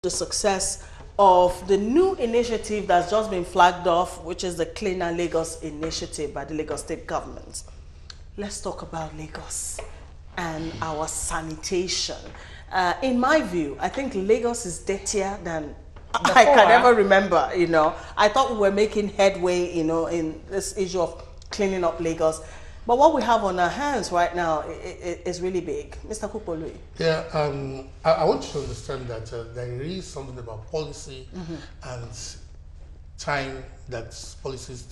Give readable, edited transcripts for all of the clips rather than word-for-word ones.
the success of the new initiative that's just been flagged off, which is the Cleaner Lagos initiative by the Lagos State government. Let's talk about Lagos and our sanitation. In my view, I think Lagos is dirtier than I can ever remember, you know. I thought we were making headway, you know, in this issue of cleaning up Lagos. But what we have on our hands right now is really big. Mr. Kupolui. Yeah, I want you to understand that there is something about policy and time that policies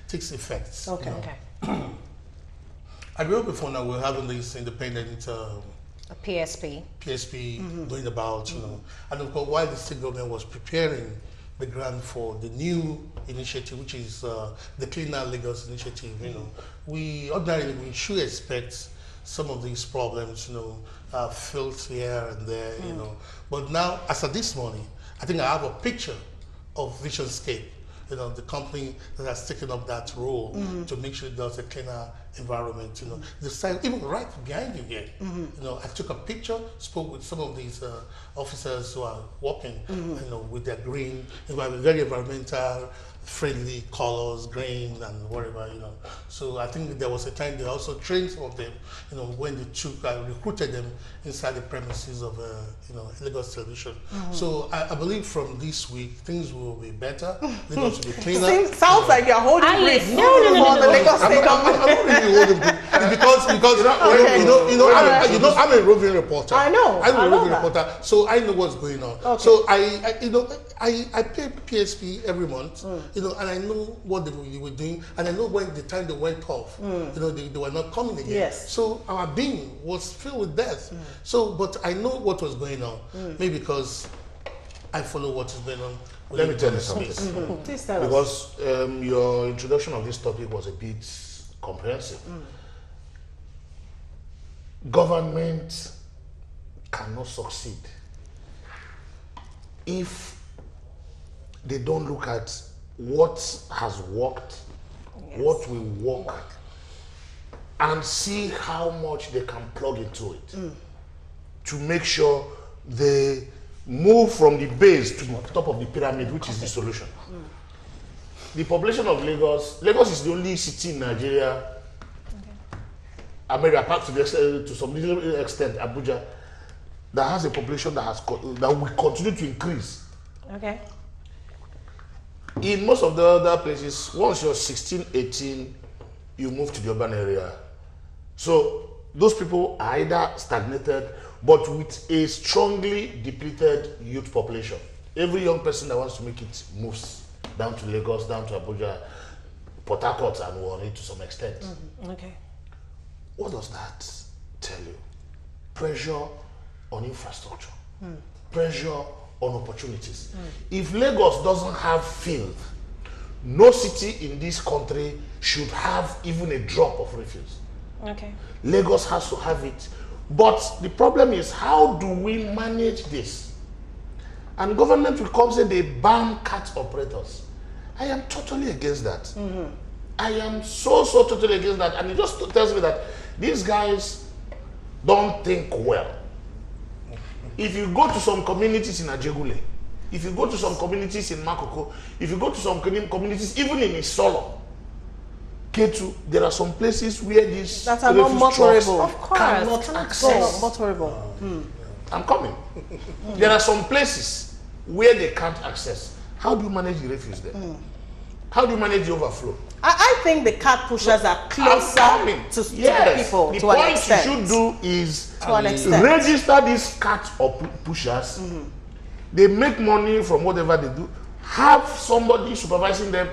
takes effect. Okay. You know? I remember before now we're having this independent a PSP going about, you know, and of course while the state government was preparing the grant for the new initiative, which is the Cleaner Lagos initiative, you know, we should expect some of these problems, you know, filth here and there, you know. But now, as of this morning, I think I have a picture of Visionscape, you know, the company that has taken up that role to make sure there's a cleaner environment, you know. The site, even right behind you here, you know, I took a picture, spoke with some of these officers who are working, you know, with their green, very environmental friendly colors, green and whatever, you know. So I think there was a time they also trained some of them, you know, when they recruited them inside the premises of, you know, Lagos Television. So I believe from this week, things will be better, Lagos will be cleaner. Sounds like you're holding brief. No. The Lagos State government. I'm not really holding brief because you know, I'm a roving reporter. I know. I'm a roving reporter, so I know what's going on. Okay. So I pay PSP every month. You know, and I know what they were doing, and I know when the time they went off, you know, they were not coming again. Yes. So our being was filled with death. So, but I know what was going on, maybe because I follow what is going on. Let me tell you something. Please tell us. Because your introduction of this topic was a bit comprehensive. Government cannot succeed if they don't look at what has worked, what will work, and see how much they can plug into it to make sure they move from the base to the top of the pyramid, which is the solution. The population of Lagos is the only city in Nigeria, America, apart to some little extent, Abuja, that has a population that will continue to increase. Okay. In most of the other places, once you're 16, 18, you move to the urban area. So those people are either stagnated, but with a strongly depleted youth population. Every young person that wants to make it moves down to Lagos, down to Abuja, Port Harcourt, and Warri to some extent. Okay. What does that tell you? Pressure on infrastructure, pressure on opportunities. If Lagos doesn't have filth, no city in this country should have even a drop of refuse. Okay. Lagos has to have it. But the problem is, how do we manage this? And government will come say they ban cat operators. I am totally against that. I am so totally against that. And it just tells me that these guys don't think well. If you go to some communities in Ajegule, if you go to some communities in Makoko, if you go to some communities even in Isolo, Ketu, there are some places where these that are not motorable. Of course, cannot access. Motorable. I'm coming. There are some places where they can't access. How do you manage the refuse there? How do you manage the overflow? I think the cat pushers are closer to the people the to an point extent. you should do is To an extent. register these cat pushers. They make money from whatever they do. Have somebody supervising them.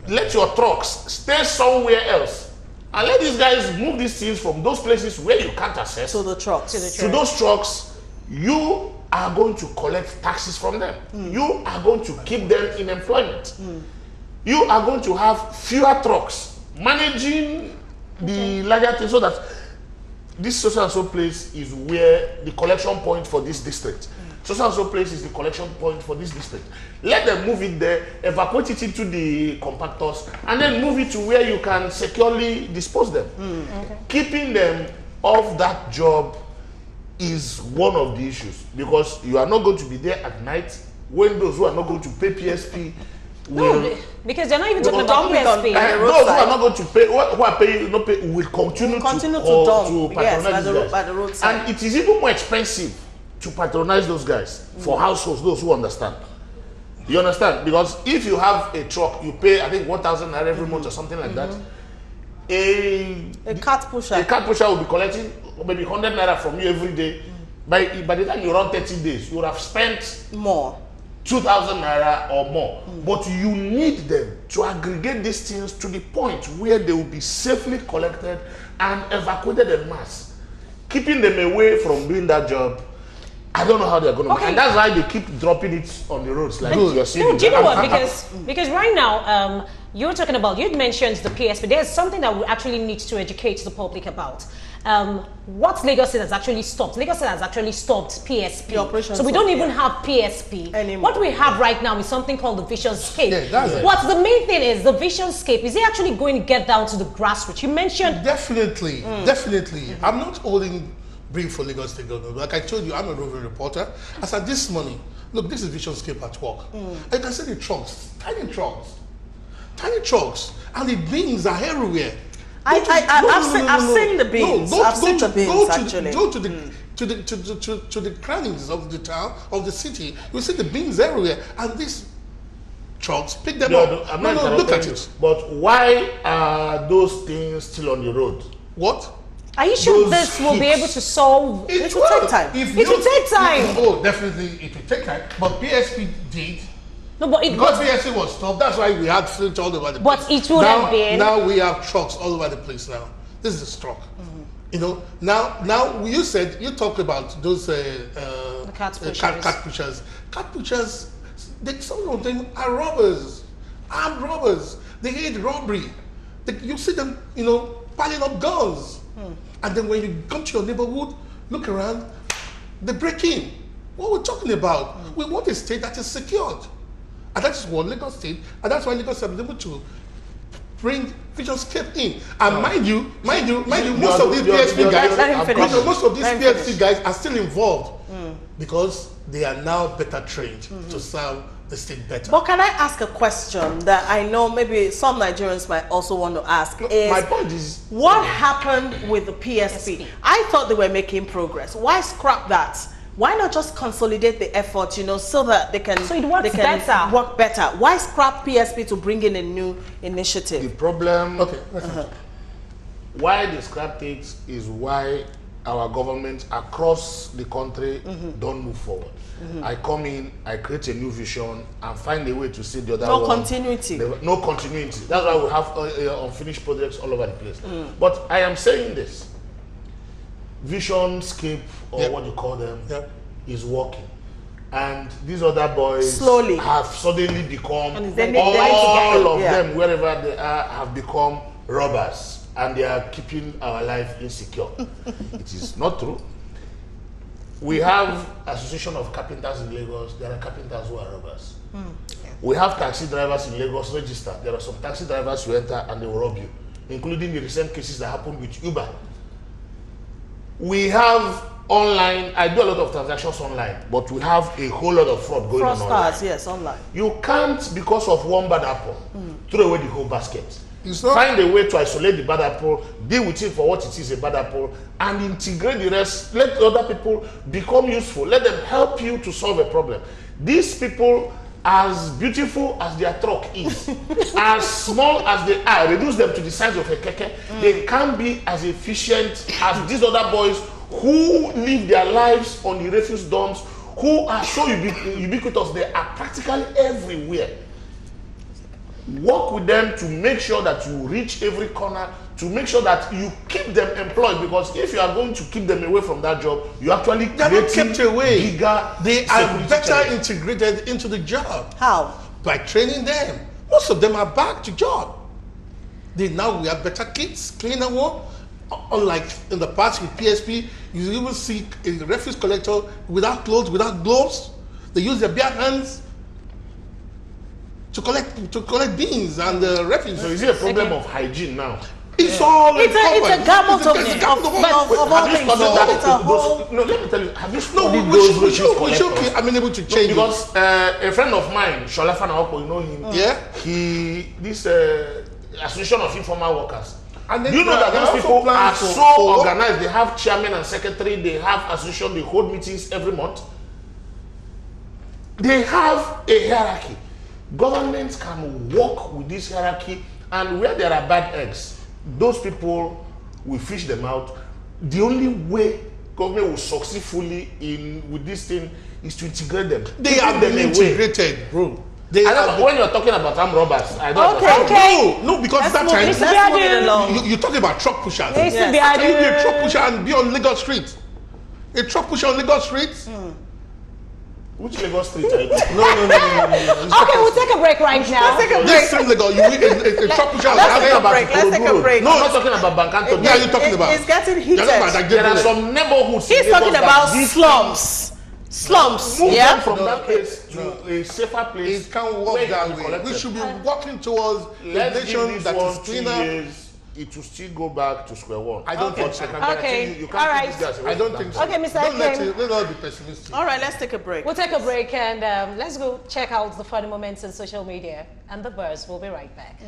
Let your trucks stay somewhere else, and let these guys move these things from those places where you can't access To the trucks. to those trucks. You are going to collect taxes from them. You are going to keep them in employment. You are going to have fewer trucks managing the larger thing, so that this so and so place is where the collection point for this district. So and so place is the collection point for this district. Let them move it there, evacuate it into the compactors, and then move it to where you can securely dispose them. Keeping them off that job is one of the issues, because you are not going to be there at night when those who are not going to pay PSP will... No, because they're not even talking about dumping on PSP. those who are not going to pay, who are paying, not pay, will continue to dump, yes, patronize by the roadside. And it is even more expensive to patronize those guys for households, those who understand. You understand? Because if you have a truck, you pay, I think, 1,000 naira every month or something like that. A cart pusher. A cart pusher will be collecting maybe 100 naira from you every day. By the time you run 30 days, you would have spent more. 2,000 naira or more. But you need them to aggregate these things to the point where they will be safely collected and evacuated en masse. Keeping them away from doing that job, I don't know how they're going to and that's why they keep dropping it on the roads like you're seeing. No, do you know what? Because right now, you're talking about, you mentioned the PSP. There's something that we actually need to educate the public about. What Lagos State has actually stopped. Lagos State has actually stopped PSP. So we don't even have PSP anymore. What we have right now is something called the Vision Scape. Yeah, that's it. What the main thing is, the Vision Scape, is it actually going to get down to the grassroots? You mentioned... Definitely, definitely. I'm not holding brief for Lagos State government. Like I told you, I'm a roving reporter. As at this morning, look, this is Vision Scape at work. And you can see the trucks, tiny trucks, and the bins are everywhere. I've seen the bins. I've seen the bins actually. Go to the crannies of the town, of the city. You see the bins everywhere, and these trucks pick them up. I'm not look at it. But why are those things still on the road? What? Are you sure this will be able to solve? It will take time. It will take time. Oh, definitely, it will take time. But PSP did. No, but because PSP was stopped, that's why we had fleet all over the place. But it would have been. Now we have trucks all over the place now. This is a truck. You know, now you talked about those cat pushers. Cat pushers, some of them are robbers, armed robbers. They hate robbery. You see them, piling up guns. And then when you come to your neighborhood, look around, they break in. What we're talking about? We want a state that is secured. And that's what Lagos State, and that's why Lagos has been able to bring Vision Scape in. And mind you, most of these PSP guys are still involved because they are now better trained to serve the state better. But can I ask a question that I know maybe some Nigerians might also want to ask? My point is, what happened with the PSP? I thought they were making progress. Why scrap that? Why not just consolidate the effort, so that they can, work better? Why scrap PSP to bring in a new initiative? The problem, why they scrap things is why our government across the country don't move forward. I come in, I create a new vision and find a way to see the other one. No continuity. That's why we have unfinished projects all over the place. But I am saying this. Vision Scape, or what you call them, is working. And these other boys slowly have suddenly become, all of them, wherever they are, have become robbers. And they are keeping our life insecure. It is not true. We have Association of Carpenters in Lagos. There are carpenters who are robbers. We have taxi drivers in Lagos registered. There are some taxi drivers who enter and they will rob you, including the recent cases that happened with Uber. We have online, I do a lot of transactions online, but we have a whole lot of fraud going on online. Yes, online. You can't, because of one bad apple, throw away the whole basket. Find a way to isolate the bad apple, deal with it for what it is, a bad apple, and integrate the rest. Let other people become useful. Let them help you to solve a problem. These people, as beautiful as their truck is, as small as they are, reduce them to the size of a keke, they can't be as efficient as these other boys who live their lives on the refuse dumps, who are so ubiquitous. They are practically everywhere. Work with them to make sure that you reach every corner, to make sure that you keep them employed, because if you are going to keep them away from that job, you actually kept away. Bigger, they are better integrated into the job. How? By training them. Most of them are back to job. We have better kids, cleaner work. Unlike in the past with PSP, you even see a refuse collector without clothes, without gloves. They use their bare hands to collect beans and refuse. So is it a problem of hygiene now? It's all It's a gamut of all things. No, let me tell you. Have you No, studied we those should, racist collectors? I'm unable to change it. Because a friend of mine, Shola Fanaoko, you know him. Yeah. This Association of Informal Workers. And then Do you know that there those are people also are plans so for- organized? They have chairman and secretary. They have association. They hold meetings every month. They have a hierarchy. Governments can work with this hierarchy, and where there are bad eggs, those people will fish them out. The only way government will succeed fully with this thing is to integrate them. They Keep have them been away. integrated, bro. They I know, have when you're talking about armed robbers, I don't Okay, understand. No, because Let's that move, time let's move it along. you're talking about truck pushers. Yes. Can you be a truck pusher and be on Lagos Street? A truck pusher on Lagos Street? Which Lagos street are you talking? No. Okay, we'll take a break right now. Let's take a break. This same Lagos, you a truck pusher. Let's take a about break. Let's take a Ikorodu break. Road. No, I'm not talking about Bankanto. Yeah, you're talking about. It's getting You're talking about heated. that There are Gabriel. some neighborhoods. in He's Lagos talking that about this slums. Slums, Move them yeah? from No, that place to a safer place. It can't where work it that can be way. collected. We should be working towards a Let's give nation this that one is 2 cleaner. years. It will still go back to square one. I don't think I so. can guarantee Okay, you, you all can't right. keep these guys away I don't from think that. so. Okay, Mr. Let's not be pessimistic. All right, let's take a break. We'll take a break and let's go check out the funny moments on social media. And the Buzz will be right back.